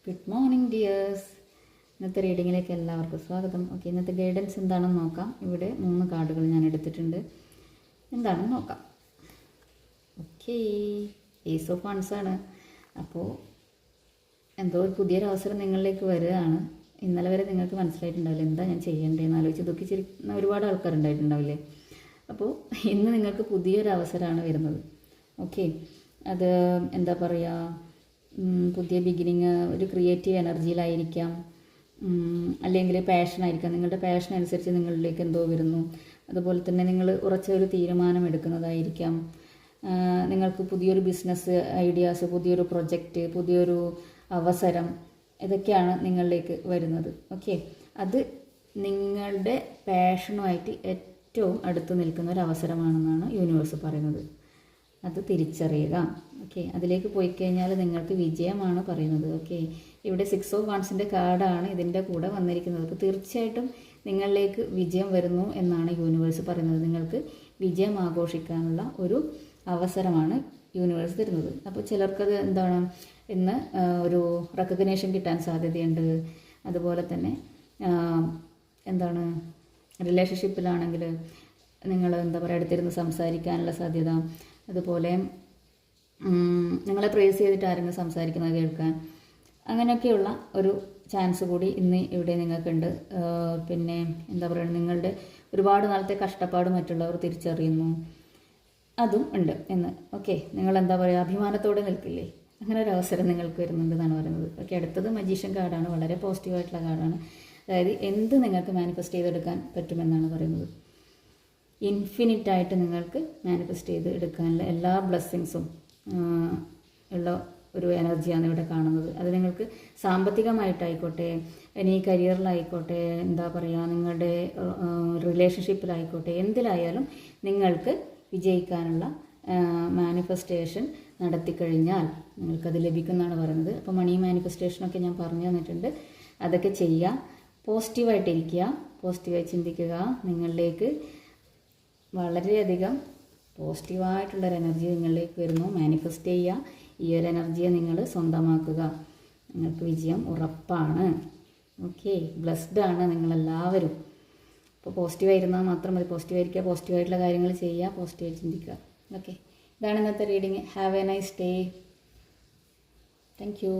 Good morning dears. ഇന്നത്തെ റീഡിങ്ങിലേക്ക് എല്ലാവർക്കും സ്വാഗതം. ഓക്കെ, ഇന്നത്തെ ഗൈഡൻസ് എന്താണെന്ന് നോക്കാം. ഇവിടെ 3 കാർഡുകൾ ഞാൻ എടുത്തിട്ടുണ്ട്. എന്താണെന്ന് നോക്കാം. ഓക്കെ, ഏസ് ഓഫ് വൺസ് ആണ്. അപ്പോൾ എന്തോ ഒരു പുതിയൊരു അവസരം നിങ്ങളിലേക്ക് വരികയാണ്. ഇന്നലെ വരെ നിങ്ങൾക്ക് മനസ്സിലായിട്ടുണ്ടാവില്ല എന്താ ഞാൻ ചെയ്യേണ്ടതെന്ന് ആലോചിച്ച് ദുഃഖിച്ചിരിക്കുന്ന ഒരുപാട് ആൾക്കാരുണ്ടായിട്ടുണ്ടാവില്ലേ. അപ്പോൾ ഇന്ന് നിങ്ങൾക്ക് പുതിയൊരു അവസരമാണ് വരുന്നത്. ഓക്കെ, അത് എന്താ പറയുക, പുതിയ ബിഗിനിങ്, ഒരു ക്രിയേറ്റീവ് എനർജിയിലായിരിക്കാം, അല്ലെങ്കിൽ പാഷനായിരിക്കാം. നിങ്ങളുടെ പാഷൻ അനുസരിച്ച് നിങ്ങളിലേക്ക് എന്തോ വരുന്നു. അതുപോലെ തന്നെ നിങ്ങൾ ഉറച്ചൊരു തീരുമാനം എടുക്കുന്നതായിരിക്കാം. നിങ്ങൾക്ക് പുതിയൊരു ബിസിനസ് ഐഡിയാസ്, പുതിയൊരു പ്രൊജക്റ്റ്, പുതിയൊരു അവസരം, ഇതൊക്കെയാണ് നിങ്ങളിലേക്ക് വരുന്നത്. ഓക്കെ, അത് നിങ്ങളുടെ പാഷനുമായിട്ട് ഏറ്റവും അടുത്ത് നിൽക്കുന്ന ഒരു അവസരമാണെന്നാണ് യൂണിവേഴ്സ് പറയുന്നത്. അത് തിരിച്ചറിയുക. ഓക്കെ, അതിലേക്ക് പോയി കഴിഞ്ഞാൽ നിങ്ങൾക്ക് വിജയമാണ് പറയുന്നത്. ഓക്കെ, ഇവിടെ 6 ഓഫ് വൺസിൻ്റെ കാർഡാണ് ഇതിൻ്റെ കൂടെ വന്നിരിക്കുന്നത്. അപ്പോൾ തീർച്ചയായിട്ടും നിങ്ങളിലേക്ക് വിജയം വരുന്നു എന്നാണ് യൂണിവേഴ്സ് പറയുന്നത്. നിങ്ങൾക്ക് വിജയം ആഘോഷിക്കാനുള്ള ഒരു അവസരമാണ് യൂണിവേഴ്സ് തരുന്നത്. അപ്പോൾ ചിലർക്കത് എന്താണ്, ഇന്ന് ഒരു റെക്കഗ്നേഷൻ കിട്ടാൻ സാധ്യതയുണ്ട്. അതുപോലെ തന്നെ എന്താണ്, റിലേഷൻഷിപ്പിലാണെങ്കിൽ നിങ്ങൾ എന്താ പറയുക, അടുത്തിരുന്ന് സംസാരിക്കാനുള്ള സാധ്യത. അതുപോലെ നിങ്ങളെ പ്രേസ് ചെയ്തിട്ട് ആരെങ്കിലും സംസാരിക്കുന്നത് കേൾക്കാൻ, അങ്ങനെയൊക്കെയുള്ള ഒരു ചാൻസ് കൂടി ഇന്ന് ഇവിടെ നിങ്ങൾക്കുണ്ട്. പിന്നെ എന്താ പറയുക, നിങ്ങളുടെ ഒരുപാട് നാളത്തെ കഷ്ടപ്പാട് മറ്റുള്ളവർ തിരിച്ചറിയുന്നു, അതും ഉണ്ട് ഇന്ന്. ഓക്കെ, നിങ്ങൾ എന്താ പറയുക, അഭിമാനത്തോടെ നിൽക്കില്ലേ, അങ്ങനെ ഒരു അവസരം നിങ്ങൾക്ക് വരുന്നുണ്ടെന്നാണ് പറയുന്നത്. ഓക്കെ, അടുത്തത് മജീഷ്യൻ കാർഡാണ്. വളരെ പോസിറ്റീവായിട്ടുള്ള കാർഡാണ്. അതായത് എന്ത് നിങ്ങൾക്ക് മാനിഫെസ്റ്റ് ചെയ്തെടുക്കാൻ പറ്റുമെന്നാണ് പറയുന്നത്. ഇൻഫിനിറ്റായിട്ട് നിങ്ങൾക്ക് മാനിഫെസ്റ്റ് ചെയ്ത് എടുക്കാനുള്ള എല്ലാ ബ്ലെസ്സിങ്സും ഉള്ള ഒരു എനർജിയാണ് ഇവിടെ കാണുന്നത്. അത് നിങ്ങൾക്ക് സാമ്പത്തികമായിട്ടായിക്കോട്ടെ, ഇനി കരിയറിലായിക്കോട്ടെ, എന്താ പറയുക, നിങ്ങളുടെ റിലേഷൻഷിപ്പിലായിക്കോട്ടെ, എന്തിലായാലും നിങ്ങൾക്ക് വിജയിക്കാനുള്ള മാനിഫെസ്റ്റേഷൻ നടത്തിക്കഴിഞ്ഞാൽ നിങ്ങൾക്കത് ലഭിക്കുമെന്നാണ് പറയുന്നത്. അപ്പോൾ മണി മാനിഫെസ്റ്റേഷനൊക്കെ ഞാൻ പറഞ്ഞു തന്നിട്ടുണ്ട്. അതൊക്കെ ചെയ്യുക, പോസിറ്റീവായിട്ടിരിക്കുക, പോസിറ്റീവായി ചിന്തിക്കുക. നിങ്ങളിലേക്ക് വളരെയധികം പോസിറ്റീവായിട്ടുള്ളൊരു എനർജി നിങ്ങളിലേക്ക് വരുന്നു. മാനിഫെസ്റ്റ് ചെയ്യുക. ഈ ഒരു എനർജിയെ നിങ്ങൾ സ്വന്തമാക്കുക. നിങ്ങൾക്ക് വിജയം ഉറപ്പാണ്. ഓക്കെ, ബ്ലെസ്ഡ് ആണ് നിങ്ങളെല്ലാവരും. അപ്പോൾ പോസിറ്റീവായിരുന്നാൽ മാത്രം മതി. പോസിറ്റീവായിരിക്കുക, പോസിറ്റീവായിട്ടുള്ള കാര്യങ്ങൾ ചെയ്യുക, പോസിറ്റീവായി ചിന്തിക്കുക. ഓക്കെ, ഇതാണ് ഇന്നത്തെ reading. Have A nice day. Thank you.